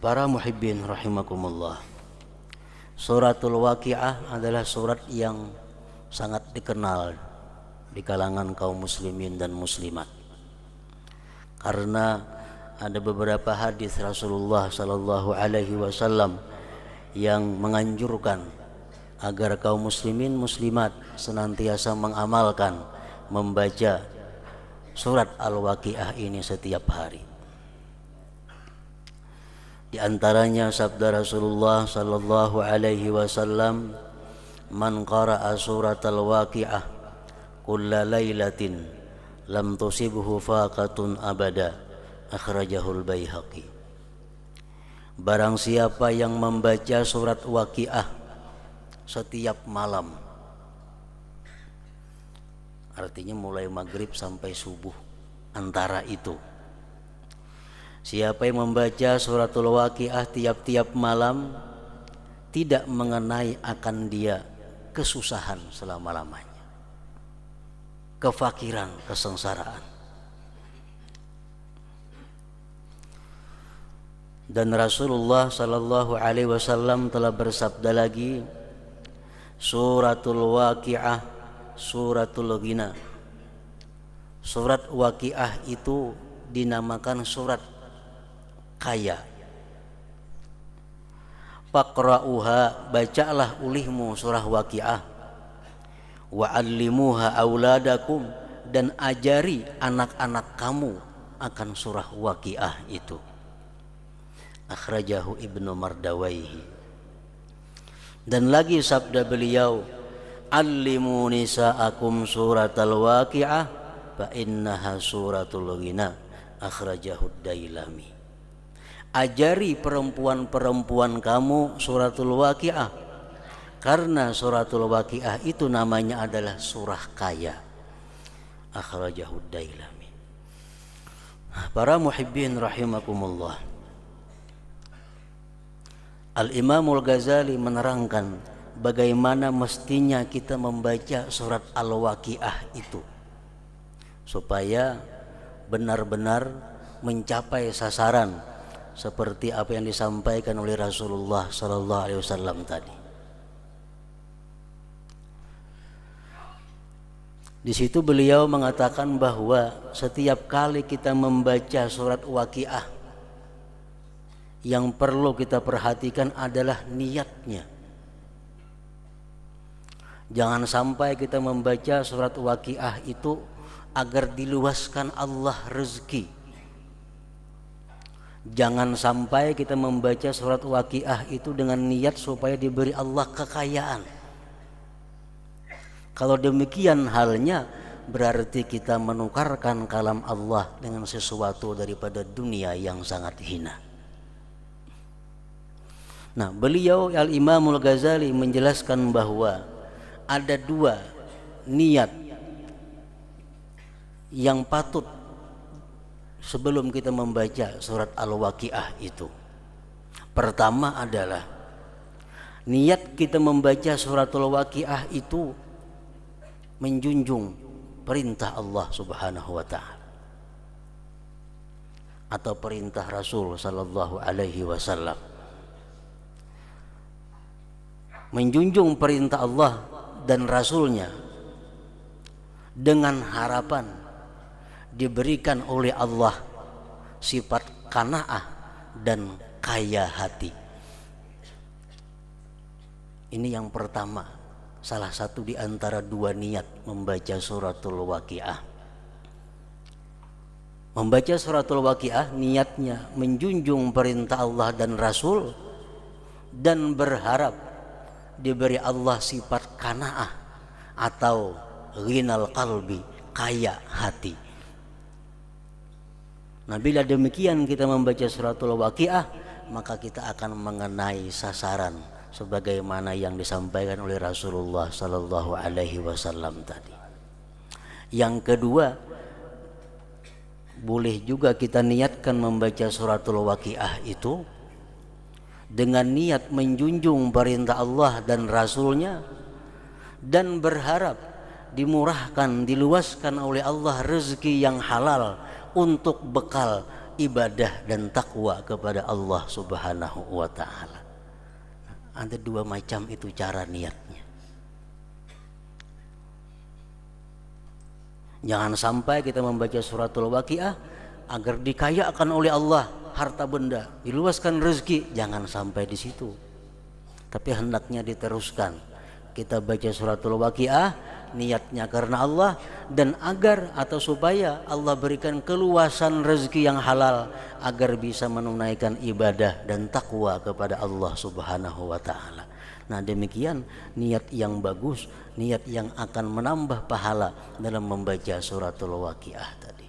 Para muhibbin rahimakumullah. Suratul Waqiah adalah surat yang sangat dikenal di kalangan kaum muslimin dan muslimat. Karena ada beberapa hadis Rasulullah sallallahu alaihi wasallam yang menganjurkan agar kaum muslimin muslimat senantiasa mengamalkan membaca surat Al-Waqiah ini setiap hari. Di antaranya sabda Rasulullah sallallahu alaihi wasallam, "Man qara'a suratal Waqiah kulla lailatin lam tusibhu faqatun abada." Akhrajahul Baihaqi. Barang siapa yang membaca surat Waqiah setiap malam, artinya mulai maghrib sampai subuh, antara itu, siapa yang membaca suratul Waqiah tiap-tiap malam, tidak mengenai akan dia kesusahan selama-lamanya, kefakiran, kesengsaraan. Dan Rasulullah sallallahu alaihi wasallam telah bersabda lagi, suratul Waqiah suratul ghina. Surat Waqiah itu dinamakan surat kaya. Faqra'uha, bacalah ulihmu surah Waqiah. Wa'allimuha auladakum, dan ajari anak-anak kamu akan surah Waqiah itu. Akhrajahu Ibnu Mardawaihi. Dan lagi sabda beliau, allimu nisa'akum suratal Waqiah fa innaha suratul ghina. Akhrajahu Dailami. Ajari perempuan-perempuan kamu suratul Waqiah, karena suratul Waqiah itu namanya adalah surah kaya. Akhrajahu Dailami. Para muhibbin rahimakumullah, Al-Imamul Ghazali menerangkan bagaimana mestinya kita membaca surat Al-Waqiah itu supaya benar-benar mencapai sasaran seperti apa yang disampaikan oleh Rasulullah sallallahu alaihi wasallam tadi. Di situ beliau mengatakan bahwa setiap kali kita membaca surat Waqiah, yang perlu kita perhatikan adalah niatnya. Jangan sampai kita membaca surat Waqiah itu agar diluaskan Allah rezeki. Jangan sampai kita membaca surat Waqiah itu dengan niat supaya diberi Allah kekayaan. Kalau demikian halnya, berarti kita menukarkan kalam Allah dengan sesuatu daripada dunia yang sangat hina. Nah, beliau Al-Imamul Ghazali menjelaskan bahwa ada dua niat yang patut sebelum kita membaca surat Al-Waqiah itu. Pertama adalah niat kita membaca suratul Waqiah itu menjunjung perintah Allah Subhanahu wa taala atau perintah Rasul sallallahu alaihi wasallam. Menjunjung perintah Allah dan Rasulnya dengan harapan diberikan oleh Allah sifat qanaah dan kaya hati. Ini yang pertama, salah satu di antara dua niat membaca suratul Waqiah. Membaca suratul Waqiah niatnya menjunjung perintah Allah dan Rasul dan berharap diberi Allah sifat qanaah atau ghinal qalbi, kaya hati. Nah, bila demikian kita membaca suratul Waqiah, maka kita akan mengenai sasaran sebagaimana yang disampaikan oleh Rasulullah sallallahu alaihi wasallam tadi. Yang kedua, boleh juga kita niatkan membaca suratul Waqiah itu dengan niat menjunjung perintah Allah dan Rasulnya dan berharap dimurahkan, diluaskan oleh Allah rezeki yang halal untuk bekal ibadah dan takwa kepada Allah Subhanahu wa taala. Ada dua macam itu cara niatnya. Jangan sampai kita membaca suratul Waqiah agar dikayakan oleh Allah harta benda, diluaskan rezeki, jangan sampai di situ. Tapi hendaknya diteruskan. Kita baca suratul Waqiah niatnya karena Allah dan agar atau supaya Allah berikan keluasan rezeki yang halal agar bisa menunaikan ibadah dan takwa kepada Allah Subhanahu wa taala. Nah, demikian niat yang bagus, niat yang akan menambah pahala dalam membaca suratul Waqiah tadi.